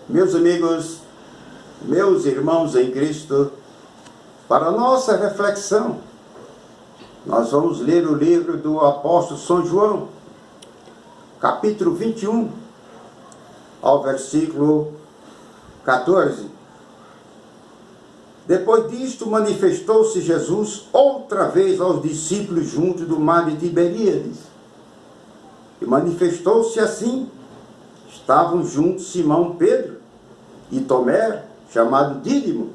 Meus amigos, meus irmãos em Cristo, para a nossa reflexão, nós vamos ler o livro do apóstolo São João, capítulo 21, ao versículo 14. Depois disto, manifestou-se Jesus outra vez aos discípulos junto do mar de Tiberíades. E manifestou-se assim: estavam juntos Simão Pedro e Tomé, chamado Dídimo,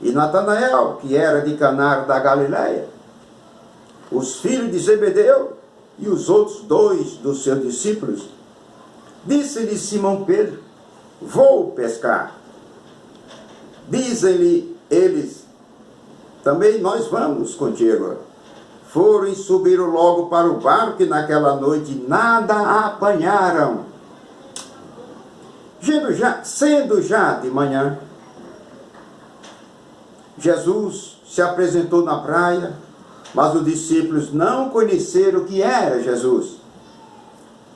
e Natanael, que era de Caná da Galileia, os filhos de Zebedeu e os outros dois dos seus discípulos. Disse-lhe Simão Pedro: vou pescar. Dizem-lhe eles: também nós vamos contigo. Foram e subiram logo para o barco, e naquela noite nada apanharam. Sendo já de manhã, Jesus se apresentou na praia, mas os discípulos não conheceram o que era Jesus.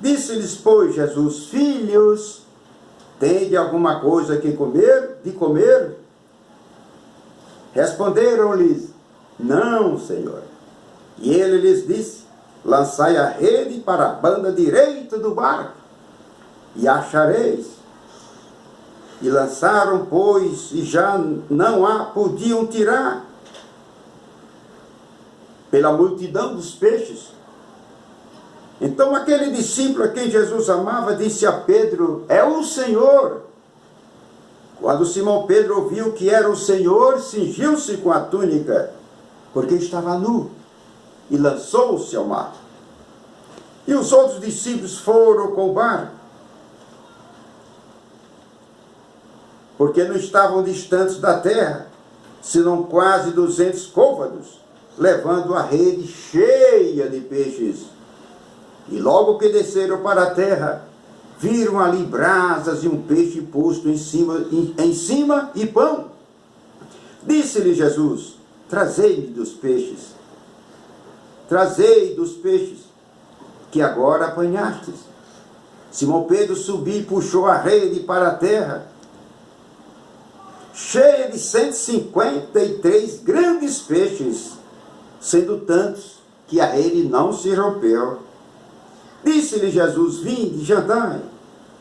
Disse-lhes, pois, Jesus: filhos, tende alguma coisa de comer? Responderam-lhes: não, Senhor. E ele lhes disse: lançai a rede para a banda direita do barco, e achareis. E lançaram, pois, e já não a podiam tirar, pela multidão dos peixes. Então aquele discípulo a quem Jesus amava disse a Pedro: é o Senhor. Quando Simão Pedro ouviu que era o Senhor, cingiu-se com a túnica, porque estava nu, e lançou-se ao mar. E os outros discípulos foram com o barco, porque não estavam distantes da terra, senão quase 200 côvados, levando a rede cheia de peixes. E logo que desceram para a terra, viram ali brasas e um peixe posto em cima e pão. Disse-lhe Jesus: trazei dos peixes, que agora apanhastes. Simão Pedro subiu e puxou a rede para a terra, cheia de 153 grandes peixes, sendo tantos que a rede não se rompeu. Disse-lhe Jesus: vinde, jandai.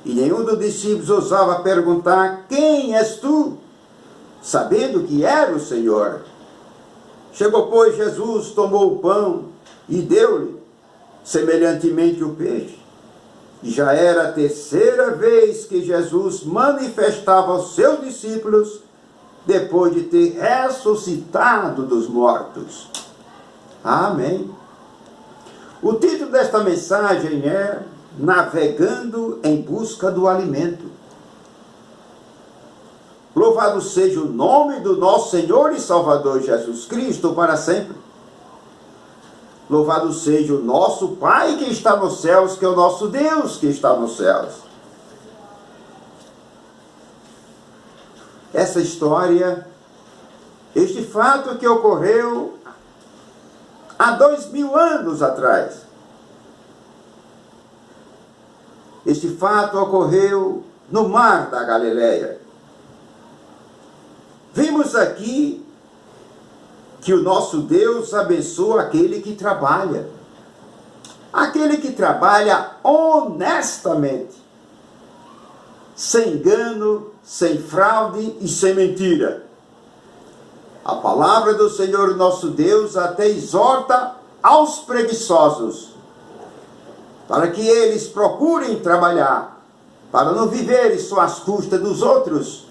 E nenhum dos discípulos ousava perguntar: quem és tu? Sabendo que era o Senhor. Chegou, pois, Jesus, tomou o pão e deu-lhe semelhantemente o peixe. E já era a terceira vez que Jesus manifestava aos seus discípulos, depois de ter ressuscitado dos mortos. Amém. O título desta mensagem é Navegando em Busca do Alimento. Louvado seja o nome do nosso Senhor e Salvador Jesus Cristo para sempre. Louvado seja o nosso Pai que está nos céus, que é o nosso Deus que está nos céus. Essa história, este fato que ocorreu há 2000 anos atrás. Este fato ocorreu no mar da Galileia. Vimos aqui que o nosso Deus abençoa aquele que trabalha honestamente, sem engano, sem fraude e sem mentira. A palavra do Senhor nosso Deus até exorta aos preguiçosos, para que eles procurem trabalhar, para não viverem só às custas dos outros.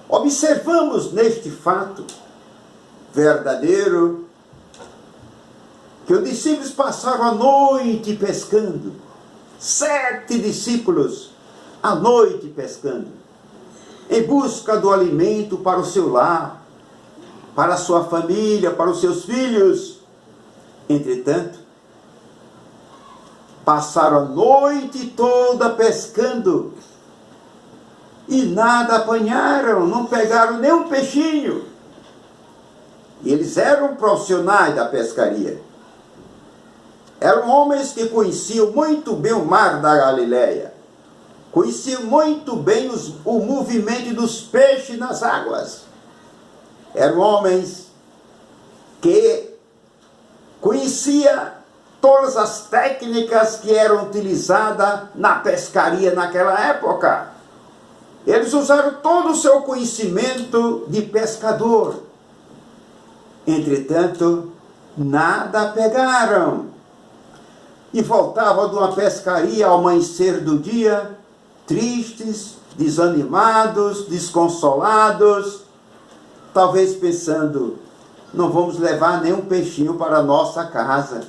Observamos neste fato verdadeiro que os discípulos passaram a noite pescando. 7 discípulos à noite pescando, em busca do alimento para o seu lar, para a sua família, para os seus filhos. Entretanto, passaram a noite toda pescando e nada apanharam, não pegaram nem um peixinho. E eles eram profissionais da pescaria. Eram homens que conheciam muito bem o mar da Galileia. conhecia muito bem o movimento dos peixes nas águas. Eram homens que conheciam todas as técnicas que eram utilizadas na pescaria naquela época. Eles usaram todo o seu conhecimento de pescador. Entretanto, nada pegaram. E voltavam de uma pescaria ao amanhecer do dia, tristes, desanimados, desconsolados, talvez pensando, não vamos levar nenhum peixinho para a nossa casa.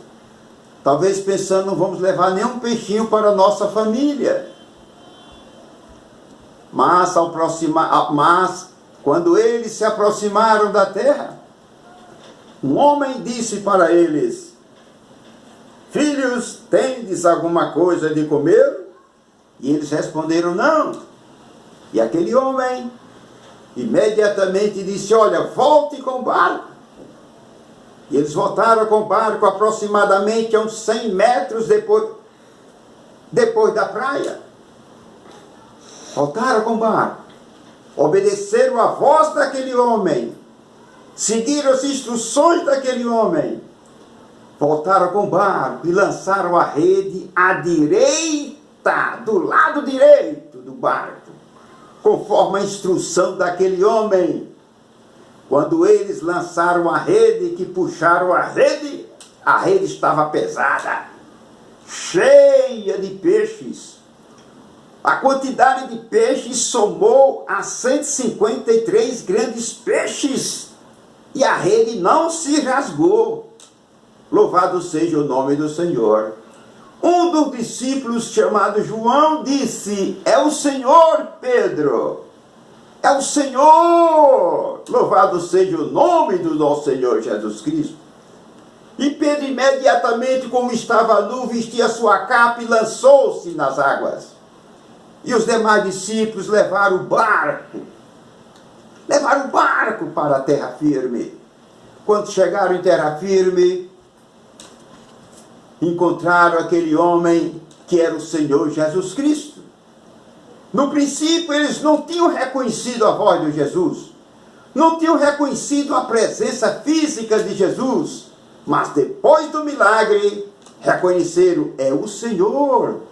Talvez pensando, não vamos levar nenhum peixinho para a nossa família. Mas quando eles se aproximaram da terra, um homem disse para eles: filhos, tendes alguma coisa de comer? E eles responderam: não. E aquele homem imediatamente disse: olha, volte com o barco. E eles voltaram com o barco aproximadamente a uns 100 metros depois da praia. Voltaram com o barco, obedeceram a voz daquele homem, seguiram as instruções daquele homem, voltaram com o barco e lançaram a rede à direita, do lado direito do barco, conforme a instrução daquele homem. Quando eles lançaram a rede, que puxaram a rede estava pesada, cheia de peixes. A quantidade de peixes somou a 153 grandes peixes, e a rede não se rasgou. Louvado seja o nome do Senhor. Um dos discípulos, chamado João, disse: é o Senhor, Pedro. É o Senhor! Louvado seja o nome do nosso Senhor Jesus Cristo. E Pedro imediatamente, como estava nu, vestia sua capa e lançou-se nas águas. E os demais discípulos levaram o barco para a terra firme. Quando chegaram em terra firme, encontraram aquele homem que era o Senhor Jesus Cristo. No princípio, eles não tinham reconhecido a voz de Jesus, não tinham reconhecido a presença física de Jesus, mas depois do milagre, reconheceram: é o Senhor,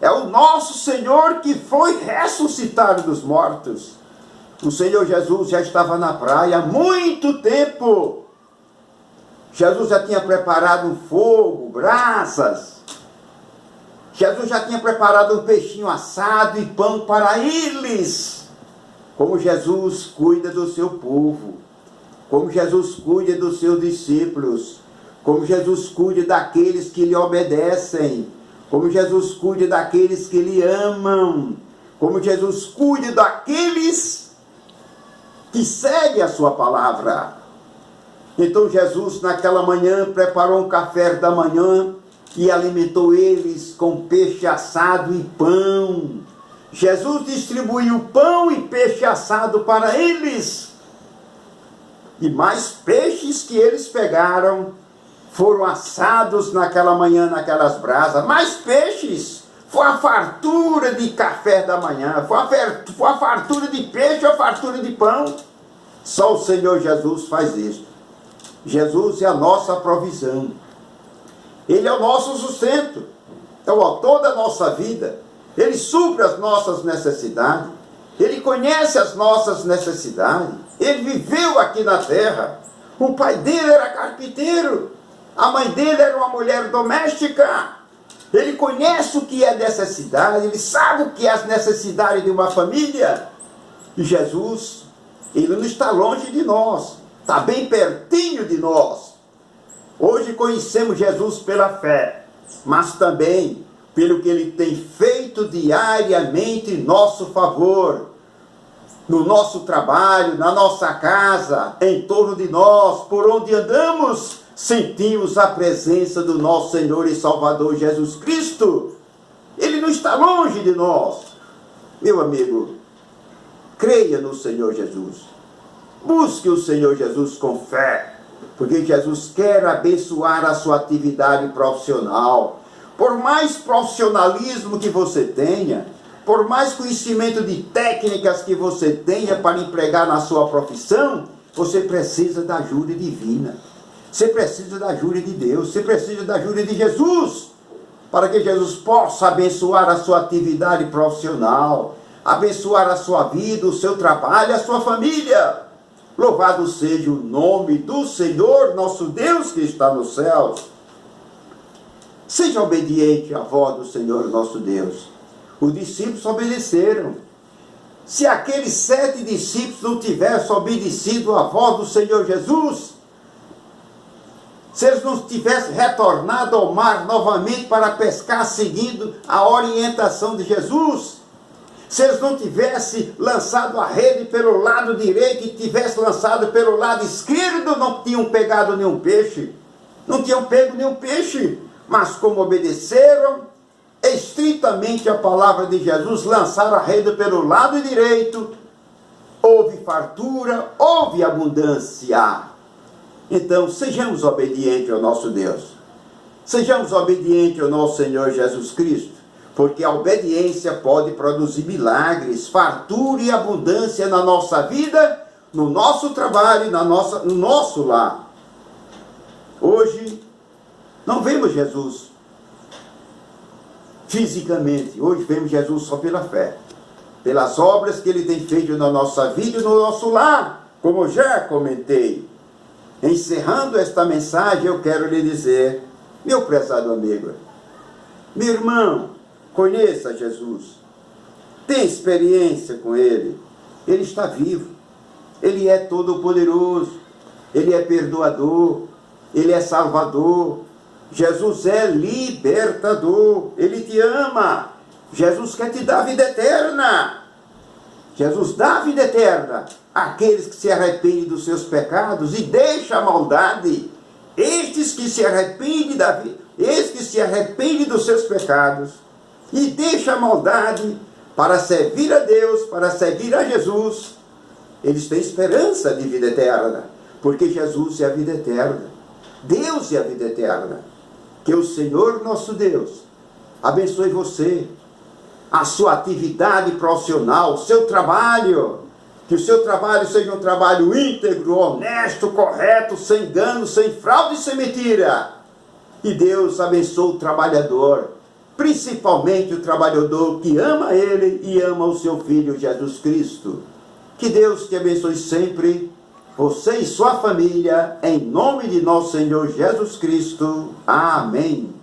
é o nosso Senhor que foi ressuscitado dos mortos. O Senhor Jesus já estava na praia há muito tempo. Jesus já tinha preparado um fogo, brasas. Jesus já tinha preparado um peixinho assado e pão para eles. Como Jesus cuida do seu povo, como Jesus cuida dos seus discípulos, como Jesus cuida daqueles que lhe obedecem, como Jesus cuida daqueles que lhe amam, como Jesus cuida daqueles que seguem a sua palavra. Então Jesus, naquela manhã, preparou um café da manhã e alimentou eles com peixe assado e pão. Jesus distribuiu pão e peixe assado para eles. E mais peixes que eles pegaram foram assados naquela manhã, naquelas brasas. Mais peixes. Foi a fartura de café da manhã. Foi a fartura de peixe, a fartura de pão. Só o Senhor Jesus faz isso. Jesus é a nossa provisão. Ele é o nosso sustento, é o autor da nossa vida. Ele supre as nossas necessidades, Ele conhece as nossas necessidades. Ele viveu aqui na terra. O pai dele era carpinteiro, a mãe dele era uma mulher doméstica. Ele conhece o que é necessidade, ele sabe o que é as necessidades de uma família. E Jesus, ele não está longe de nós, está bem pertinho de nós. Hoje conhecemos Jesus pela fé, mas também pelo que Ele tem feito diariamente em nosso favor, no nosso trabalho, na nossa casa, em torno de nós, por onde andamos, sentimos a presença do nosso Senhor e Salvador Jesus Cristo. Ele não está longe de nós. Meu amigo, creia no Senhor Jesus. Busque o Senhor Jesus com fé, porque Jesus quer abençoar a sua atividade profissional. Por mais profissionalismo que você tenha, por mais conhecimento de técnicas que você tenha para empregar na sua profissão, você precisa da ajuda divina. Você precisa da ajuda de Deus. Você precisa da ajuda de Jesus, para que Jesus possa abençoar a sua atividade profissional, abençoar a sua vida, o seu trabalho, a sua família. Louvado seja o nome do Senhor, nosso Deus que está nos céus. Seja obediente à voz do Senhor, nosso Deus. Os discípulos obedeceram. Se aqueles 7 discípulos não tivessem obedecido à voz do Senhor Jesus, se eles não tivessem retornado ao mar novamente para pescar seguindo a orientação de Jesus, se eles não tivessem lançado a rede pelo lado direito e tivessem lançado pelo lado esquerdo, não tinham pegado nenhum peixe. Não tinham pego nenhum peixe. Mas como obedeceram estritamente a palavra de Jesus, lançaram a rede pelo lado direito, houve fartura, houve abundância. Então, sejamos obedientes ao nosso Deus. Sejamos obedientes ao nosso Senhor Jesus Cristo, porque a obediência pode produzir milagres, fartura e abundância na nossa vida, no nosso trabalho, no nosso lar. Hoje, não vemos Jesus fisicamente. Hoje vemos Jesus só pela fé, pelas obras que Ele tem feito na nossa vida e no nosso lar, como já comentei. Encerrando esta mensagem, eu quero lhe dizer, meu prezado amigo, meu irmão, conheça Jesus, tenha experiência com Ele. Ele está vivo, Ele é todo-poderoso, Ele é perdoador, Ele é salvador. Jesus é libertador, Ele te ama. Jesus quer te dar vida eterna. Jesus dá vida eterna àqueles que se arrependem dos seus pecados e deixam a maldade. Estes que se arrependem dos seus pecados e deixam a maldade para servir a Deus, para seguir a Jesus, eles têm esperança de vida eterna, porque Jesus é a vida eterna. Deus é a vida eterna. Que o Senhor nosso Deus abençoe você, a sua atividade profissional, o seu trabalho. Que o seu trabalho seja um trabalho íntegro, honesto, correto, sem engano, sem fraude e sem mentira. E Deus abençoe o trabalhador, principalmente o trabalhador que ama Ele e ama o seu Filho Jesus Cristo. Que Deus te abençoe sempre, você e sua família, em nome de nosso Senhor Jesus Cristo. Amém.